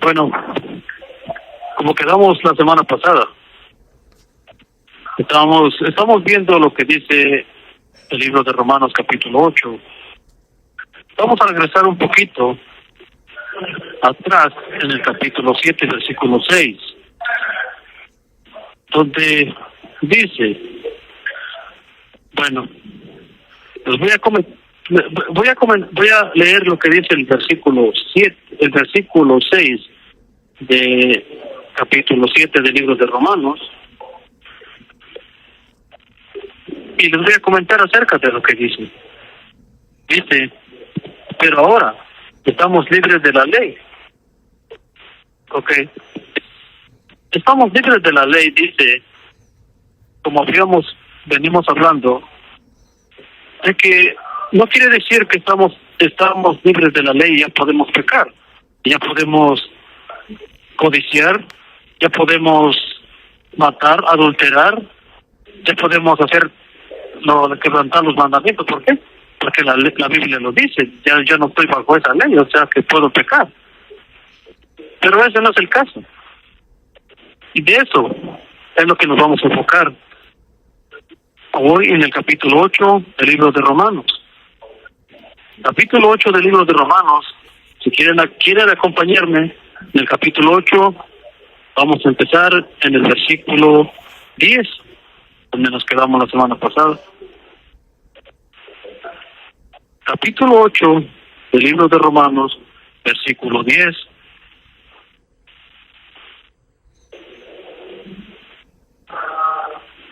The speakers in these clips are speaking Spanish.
Bueno, como quedamos la semana pasada, estamos viendo lo que dice el libro de Romanos capítulo 8. Vamos a regresar un poquito atrás en el capítulo 7, versículo 6, donde dice, bueno, les voy a leer lo que dice el versículo 7, el versículo 6 de capítulo 7 del libro de Romanos, y les voy a comentar acerca de lo que dice. Dice, pero ahora estamos libres de la ley. Ok. Estamos libres de la ley, dice, como venimos hablando, de que no quiere decir que estamos libres de la ley y ya podemos pecar, ya podemos codiciar, ya podemos matar, adulterar, ya podemos quebrantar los mandamientos. ¿Por qué? Porque la Biblia lo dice, ya no estoy bajo esa ley, o sea que puedo pecar. Pero ese no es el caso. Y de eso es lo que nos vamos a enfocar hoy en el capítulo 8 del libro de Romanos. Capítulo 8 del libro de Romanos, si quieren acompañarme en el capítulo 8, vamos a empezar en el versículo 10, donde nos quedamos la semana pasada. Capítulo 8 del libro de Romanos, versículo 10.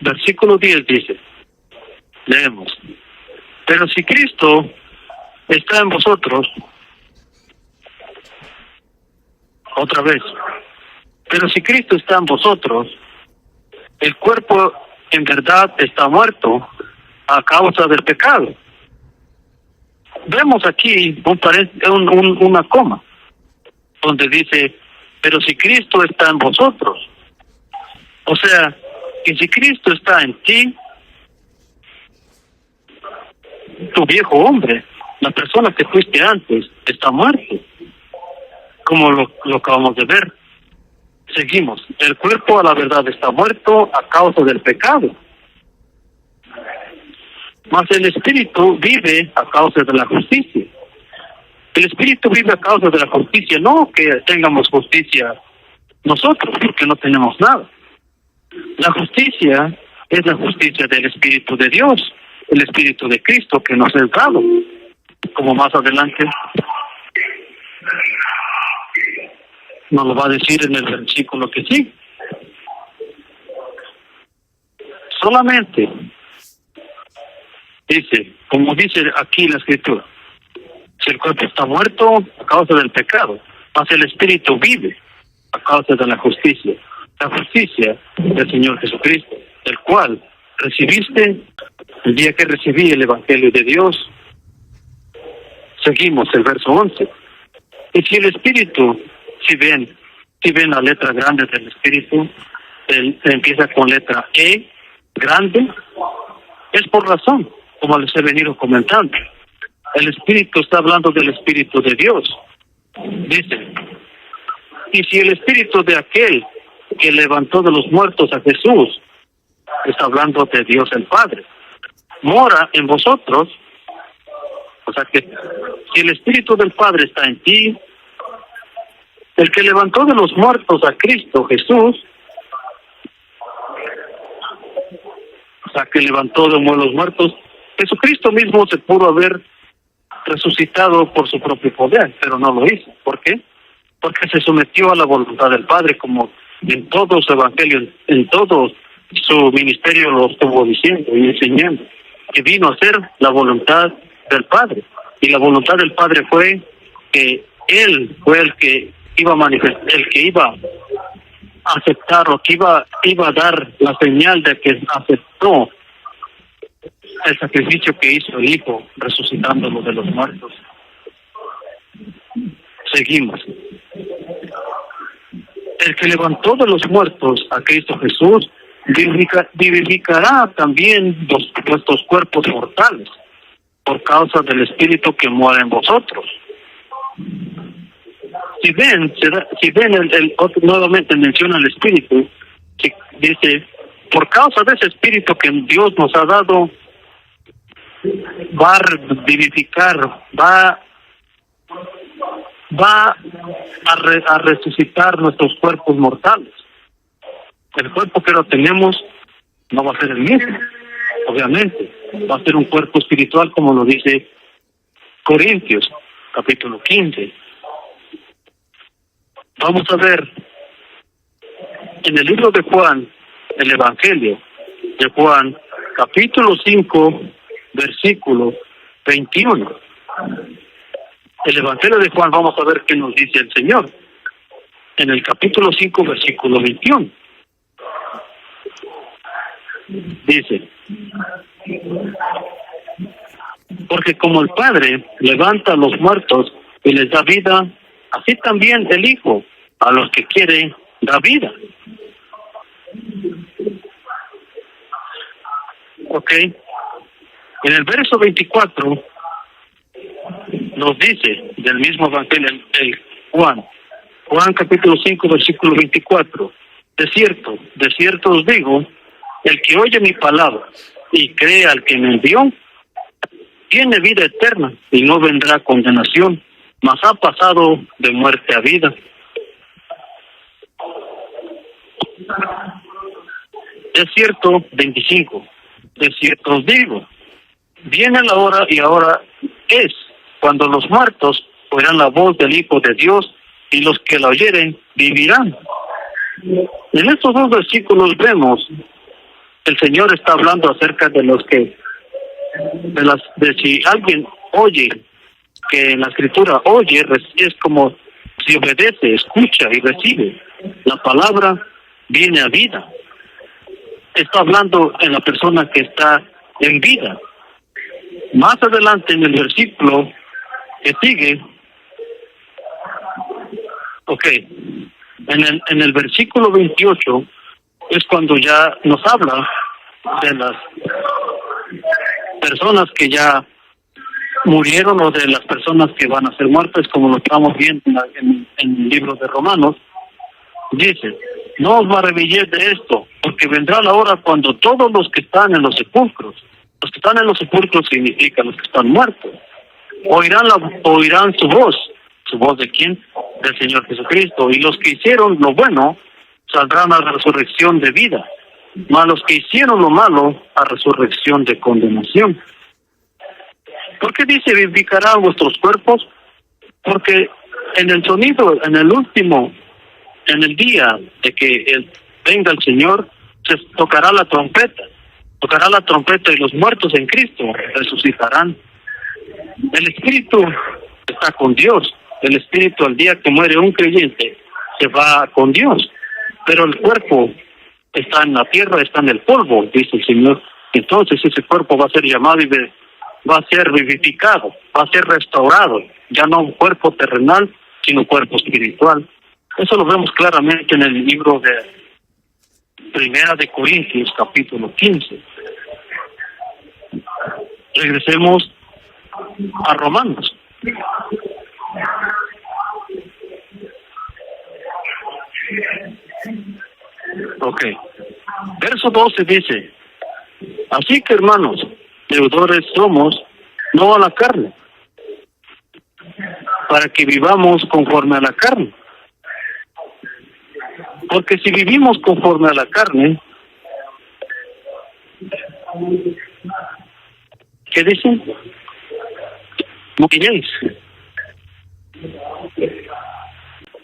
Versículo 10 dice, leemos, pero si Cristo está en vosotros, otra vez, pero si Cristo está en vosotros, el cuerpo en verdad está muerto a causa del pecado. Vemos aquí una coma, donde dice, pero si Cristo está en vosotros. O sea, que si Cristo está en ti, tu viejo hombre, la persona que fuiste antes, está muerto, como lo acabamos de ver. Seguimos. El cuerpo a la verdad está muerto a causa del pecado, mas el espíritu vive a causa de la justicia. El espíritu vive a causa de la justicia, no que tengamos justicia nosotros, porque no tenemos nada. La justicia es la justicia del Espíritu de Dios, el Espíritu de Cristo que nos es dado, como más adelante nos lo va a decir en el versículo que sigue. Solamente dice, como dice aquí la Escritura, si el cuerpo está muerto a causa del pecado, mas el Espíritu vive a causa de la justicia del Señor Jesucristo, el cual recibiste el día que recibí el Evangelio de Dios. Seguimos el verso 11. Y si el Espíritu, si ven la letra grande del Espíritu, empieza con letra E, grande, es por razón, como les he venido comentando. El Espíritu está hablando del Espíritu de Dios. Dice, y si el Espíritu de aquel que levantó de los muertos a Jesús, está hablando de Dios el Padre, mora en vosotros, o sea que si el Espíritu del Padre está en ti, el que levantó de los muertos a Cristo Jesús, o sea que levantó de los muertos, Jesucristo mismo se pudo haber resucitado por su propio poder, pero no lo hizo. ¿Por qué? Porque se sometió a la voluntad del Padre, como en todo su evangelio, en todo su ministerio lo estuvo diciendo y enseñando, que vino a hacer la voluntad del Padre. Y la voluntad del Padre fue que Él fue el que iba a manifestar, el que iba a aceptar, o que iba a dar la señal de que aceptó el sacrificio que hizo el Hijo, resucitándolo de los muertos. Seguimos. El que levantó de los muertos a Cristo Jesús, vivificará también vuestros cuerpos mortales, por causa del Espíritu que mora en vosotros. si ven nuevamente menciona el Espíritu, que dice, por causa de ese Espíritu que Dios nos ha dado, va a vivificar, va a resucitar nuestros cuerpos mortales. El cuerpo que ahora tenemos no va a ser el mismo, obviamente. Va a ser un cuerpo espiritual, como lo dice Corintios, capítulo 15. Vamos a ver en el libro de Juan, el Evangelio de Juan, capítulo 5, versículo 21. El Evangelio de Juan, vamos a ver qué nos dice el Señor. En el capítulo 5, versículo 21. Dice, porque como el Padre levanta a los muertos y les da vida, así también el Hijo a los que quiere da vida. Ok. En el verso 24 nos dice del mismo Evangelio, el Juan capítulo 5, versículo 24. De cierto os digo, el que oye mi palabra y cree al que me envió, tiene vida eterna y no vendrá condenación, mas ha pasado de muerte a vida. Es cierto, 25. De cierto os digo, viene la hora y ahora es, cuando los muertos oirán la voz del Hijo de Dios y los que la oyeren vivirán. En estos dos versículos vemos el Señor está hablando acerca de los que, de si alguien oye, que en la Escritura oye, es como si obedece, escucha y recibe. La palabra viene a vida. Está hablando en la persona que está en vida. Más adelante en el versículo que sigue, en el versículo 28 es cuando ya nos habla de las personas que ya murieron o de las personas que van a ser muertas, como lo estamos viendo en el libro de Romanos. Dice, no os maravilléis de esto, porque vendrá la hora cuando todos los que están en los sepulcros significa los que están muertos, oirán su voz de quién, del Señor Jesucristo, y los que hicieron lo bueno saldrán a resurrección de vida, mas los que hicieron lo malo a resurrección de condenación. ¿Por qué dice vivificarán vuestros cuerpos? Porque en el sonido, en el día de que venga el Señor, se tocará la trompeta y los muertos en Cristo resucitarán. El espíritu está con Dios. El espíritu, al día que muere un creyente, se va con Dios. Pero el cuerpo está en la tierra, está en el polvo, dice el Señor. Entonces ese cuerpo va a ser llamado y va a ser vivificado, va a ser restaurado. Ya no un cuerpo terrenal, sino un cuerpo espiritual. Eso lo vemos claramente en el libro de Primera de Corintios, capítulo 15. Regresemos a Romanos. Verso 12 dice, así que hermanos, deudores somos, no a la carne, para que vivamos conforme a la carne. Porque si vivimos conforme a la carne, ¿qué dicen? Moriréis.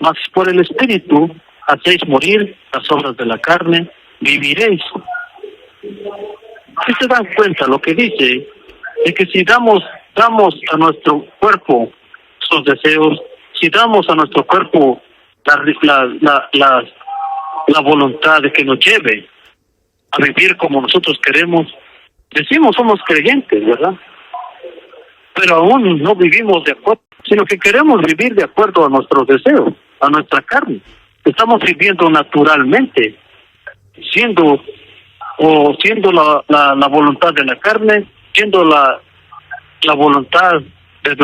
Mas por el Espíritu hacéis morir las obras de la carne, viviréis. Si se dan cuenta lo que dice, es que si damos a nuestro cuerpo sus deseos, si damos a nuestro cuerpo la voluntad de que nos lleve a vivir como nosotros queremos, decimos somos creyentes, ¿verdad? Pero aún no vivimos de acuerdo, sino que queremos vivir de acuerdo a nuestros deseos, a nuestra carne. Estamos viviendo naturalmente, siendo la voluntad de la carne, siendo la voluntad de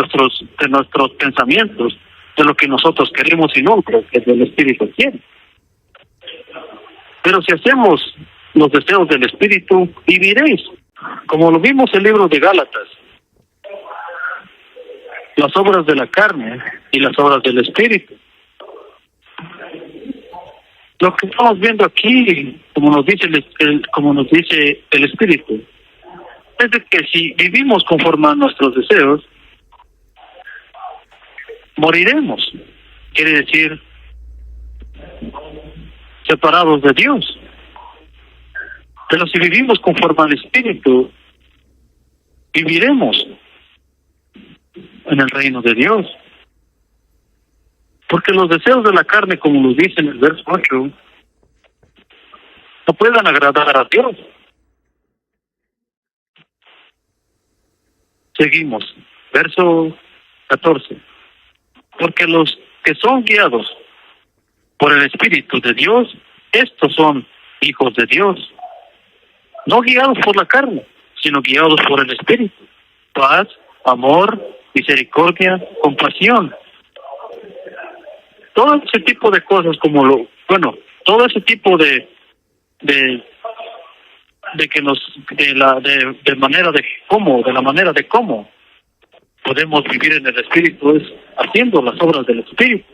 nuestros pensamientos. de lo que nosotros queremos, sino lo que el Espíritu quiere. Pero si hacemos los deseos del Espíritu, viviréis, como lo vimos en el libro de Gálatas. Las obras de la carne y las obras del Espíritu. Lo que estamos viendo aquí, como nos dice el Espíritu, es de que si vivimos conforme a nuestros deseos, moriremos. Quiere decir, separados de Dios. Pero si vivimos conforme al Espíritu, viviremos en el reino de Dios. Porque los deseos de la carne, como nos dice en el verso 8, no pueden agradar a Dios. Seguimos, verso 14. Porque los que son guiados por el Espíritu de Dios, estos son hijos de Dios. No guiados por la carne, sino guiados por el Espíritu. Paz, amor, misericordia, compasión. Todo ese tipo de cosas todo ese tipo de la manera de cómo podemos vivir en el Espíritu es haciendo las obras del Espíritu.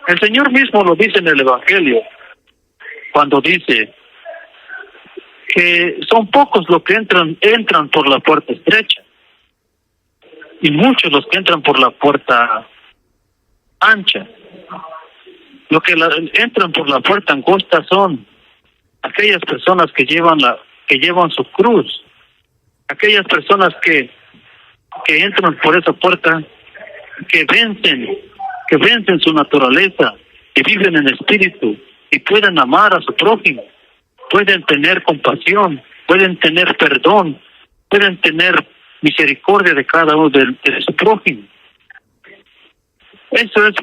El Señor mismo lo dice en el Evangelio, cuando dice que son pocos los que entran por la puerta estrecha, y muchos los que entran por la puerta ancha. Los que entran por la puerta angosta son aquellas personas que llevan su cruz, aquellas personas que entran por esa puerta, que vencen su naturaleza, que viven en espíritu y pueden amar a su prójimo, pueden tener compasión, pueden tener perdón, pueden tener misericordia de cada uno de su prójimo. Eso es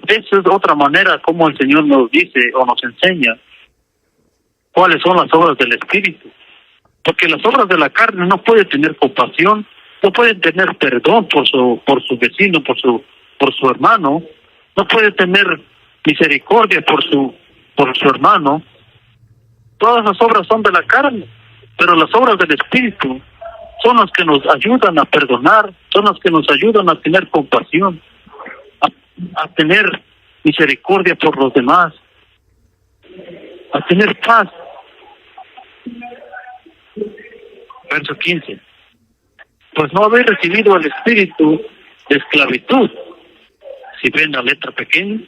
otra manera como el Señor nos dice o nos enseña cuáles son las obras del Espíritu. Porque las obras de la carne no pueden tener compasión, no pueden tener perdón por su vecino, por su hermano, no puede tener misericordia por su hermano. Todas las obras son de la carne, pero las obras del Espíritu son las que nos ayudan a perdonar, son las que nos ayudan a tener compasión, a tener misericordia por los demás, a tener paz. Verso 15. Pues no habéis recibido el espíritu de esclavitud, si ven la letra pequeña,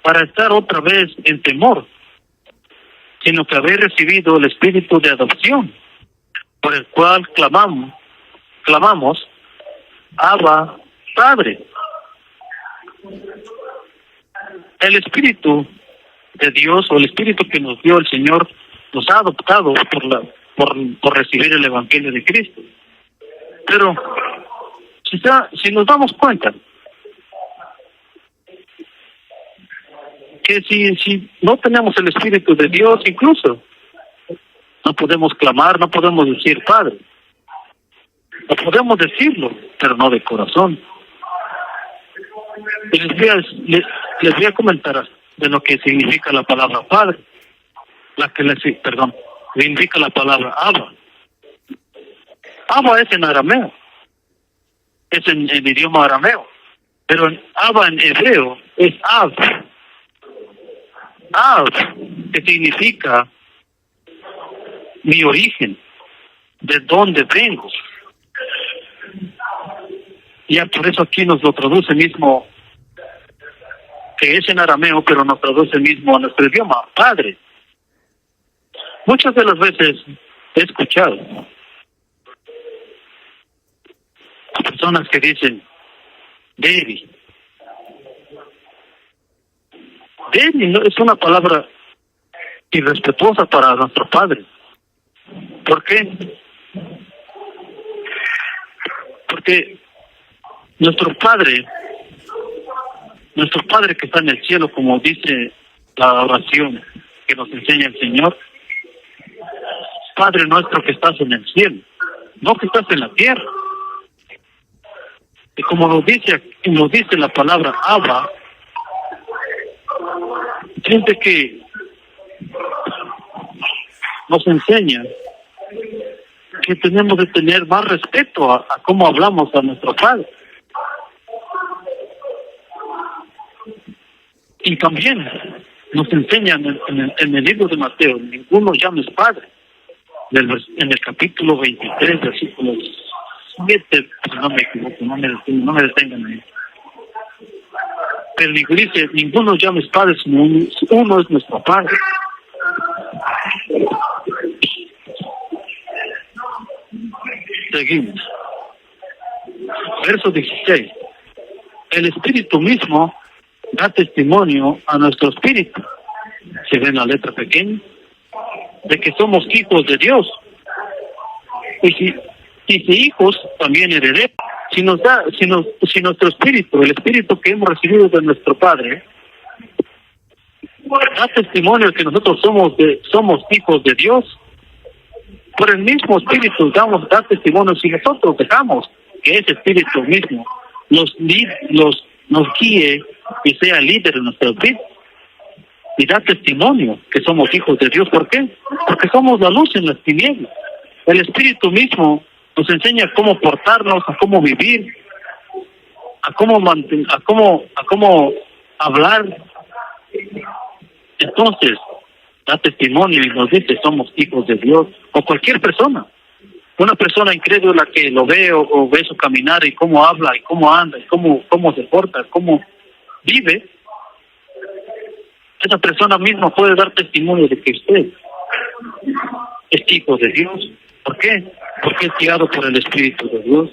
para estar otra vez en temor, sino que habéis recibido el espíritu de adopción, por el cual clamamos, Abba, Padre. El Espíritu de Dios, o el Espíritu que nos dio el Señor, nos ha adoptado por recibir el Evangelio de Cristo. Pero si nos damos cuenta que si no tenemos el Espíritu de Dios, incluso no podemos clamar, no podemos decir Padre. No podemos decirlo, pero no de corazón. Y les voy a comentar de lo que significa la palabra Padre, significa la palabra Abba. Abba es en arameo, es en idioma arameo, pero Abba en hebreo es Ab. Ab, que significa mi origen, de dónde vengo. Ya por eso aquí nos lo traduce mismo, que es en arameo, pero nos traduce mismo a nuestro idioma, Padre. Muchas de las veces he escuchado a personas que dicen Daddy. Daddy no es una palabra irrespetuosa para nuestro Padre. ¿Por qué? Porque nuestro Padre que está en el cielo, como dice la oración que nos enseña el Señor, Padre nuestro que estás en el cielo, no que estás en la tierra. Y como nos dice la palabra Abba, gente que nos enseña que tenemos de tener más respeto a cómo hablamos a nuestro Padre. Y también nos enseñan en el libro de Mateo, ninguno llames Padre, en el capítulo 23, versículo 7, si no me equivoco, no me detengan ahí. Pero dice, ninguno llames Padre, sino uno es nuestro Padre. Seguimos. Verso 16. El Espíritu mismo da testimonio a nuestro espíritu, se ve en la letra pequeña, de que somos hijos de Dios. Y si hijos, también herederos. Si nuestro espíritu, el espíritu que hemos recibido de nuestro Padre, da testimonio que nosotros somos hijos de Dios, por el mismo espíritu da testimonio. Si nosotros dejamos que ese espíritu mismo nos guíe y sea líder en nuestra vida, y da testimonio que somos hijos de Dios. ¿Por qué? Porque somos la luz en las tinieblas. El espíritu mismo nos enseña cómo portarnos, a cómo vivir, a cómo hablar. Entonces, da testimonio y nos dice somos hijos de Dios. O cualquier persona, una persona incrédula que lo ve o ve su caminar y cómo habla y cómo anda y cómo se porta, cómo vive, esa persona misma puede dar testimonio de que usted es hijo de Dios. ¿Por qué? Porque es guiado por el Espíritu de Dios.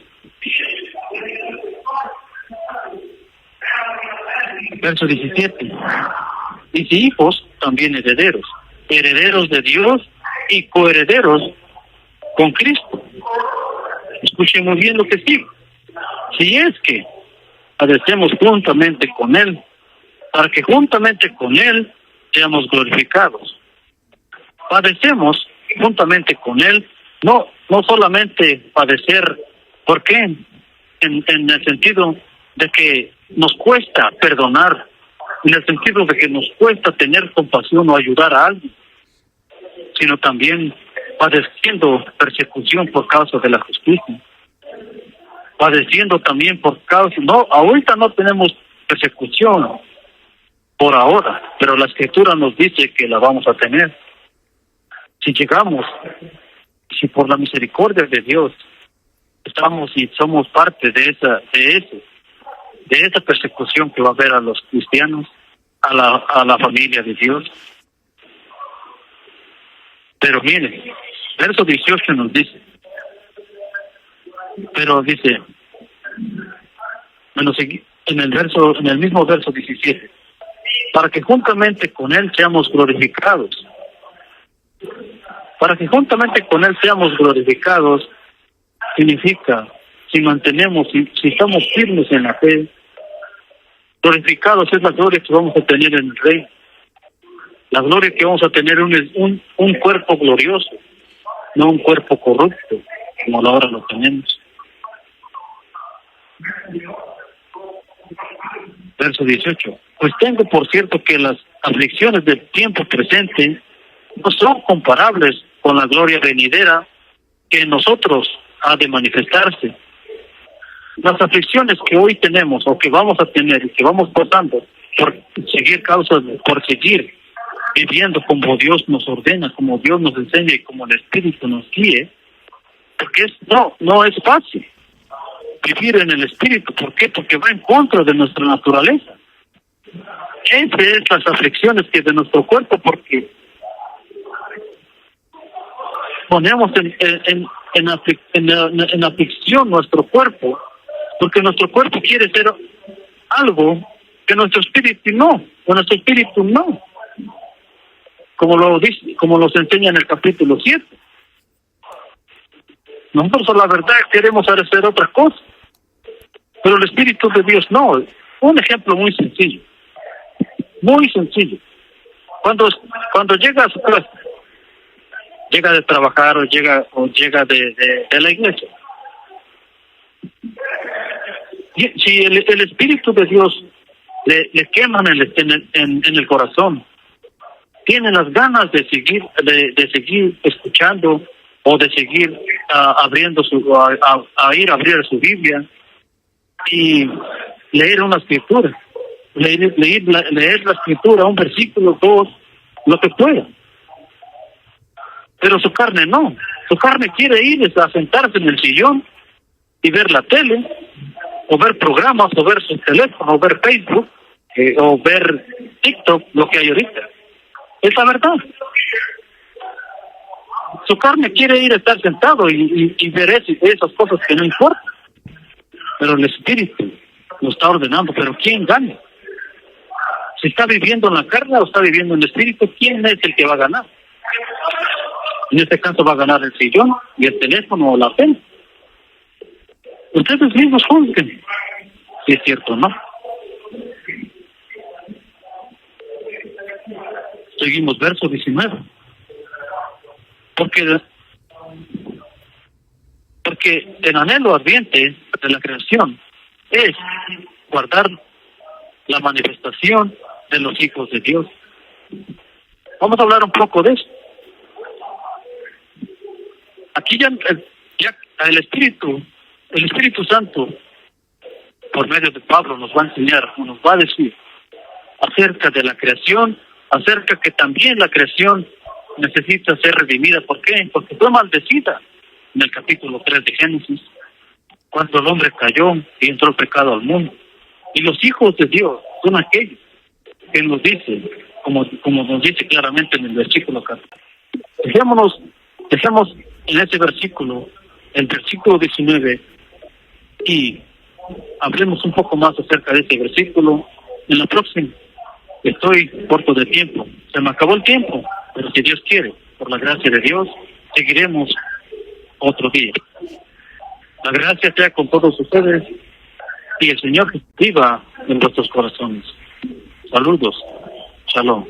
Verso 17. Y si hijos, también herederos. Herederos de Dios y coherederos con Cristo. Escuchen muy bien lo que sigue. Si es que padecemos juntamente con Él, para que juntamente con Él seamos glorificados. Padecemos juntamente con Él, no solamente padecer, ¿por qué? En el sentido de que nos cuesta perdonar, en el sentido de que nos cuesta tener compasión o ayudar a alguien, sino también padeciendo persecución por causa de la justicia, padeciendo también por causa, ahorita no tenemos persecución por ahora, pero la Escritura nos dice que la vamos a tener. Si por la misericordia de Dios estamos y somos parte de esa persecución que va a haber a los cristianos, a la familia de Dios. Pero miren, verso 18 nos dice, pero dice, en el mismo verso 17, para que juntamente con Él seamos glorificados. Para que juntamente con Él seamos glorificados, significa, si estamos firmes en la fe, glorificados es la gloria que vamos a tener en el Rey. La gloria que vamos a tener un cuerpo glorioso, no un cuerpo corrupto, como ahora lo tenemos. Verso 18. Pues tengo por cierto que las aflicciones del tiempo presente no son comparables con la gloria venidera que en nosotros ha de manifestarse. Las aflicciones que hoy tenemos o que vamos a tener y que vamos pasando por seguir viviendo como Dios nos ordena, como Dios nos enseña y como el Espíritu nos guíe, porque no es fácil vivir en el Espíritu. ¿Por qué? Porque va en contra de nuestra naturaleza. Entre estas aflicciones que de nuestro cuerpo, porque ponemos en aflicción nuestro cuerpo, porque nuestro cuerpo quiere ser algo que nuestro espíritu no, como nos enseña en el capítulo 7. Nosotros a la verdad queremos hacer otra cosa, pero el Espíritu de Dios no. Un ejemplo muy sencillo. Cuando llega a su casa, llega de trabajar o llega de la iglesia, Si el Espíritu de Dios le quema en el corazón, tiene las ganas de seguir escuchando o de seguir abriendo a ir a abrir su Biblia y leer una escritura, leer la escritura, un versículo, dos, lo que pueda. Pero su carne no. Su carne quiere ir a sentarse en el sillón y ver la tele, o ver programas, o ver su teléfono, o ver Facebook, o ver TikTok, lo que hay ahorita. Es la verdad. Su carne quiere ir a estar sentado y ver esas cosas que no importan. Pero el Espíritu lo está ordenando. Pero ¿quién gana? Si está viviendo en la carne o está viviendo en el Espíritu, ¿quién es el que va a ganar? En este caso va a ganar el sillón y el teléfono o la pena. Ustedes mismos juzguen si es cierto, ¿no? Seguimos verso 19. Porque el anhelo ardiente de la creación es guardar la manifestación de los hijos de Dios. Vamos a hablar un poco de eso. Aquí ya el Espíritu Santo, por medio de Pablo, nos va a enseñar, nos va a decir acerca de la creación, acerca que también la creación necesita ser redimida. ¿Por qué? Porque fue maldecida en el capítulo 3 de Génesis, cuando el hombre cayó y entró el pecado al mundo. Y los hijos de Dios son aquellos que nos dicen, como nos dice claramente en el versículo 14. Dejemos en ese versículo, el versículo 19, y hablemos un poco más acerca de este versículo en la próxima. Estoy corto de tiempo, se me acabó el tiempo, pero si Dios quiere, por la gracia de Dios, seguiremos otro día. La gracia sea con todos ustedes y el Señor viva en vuestros corazones. Saludos. Shalom.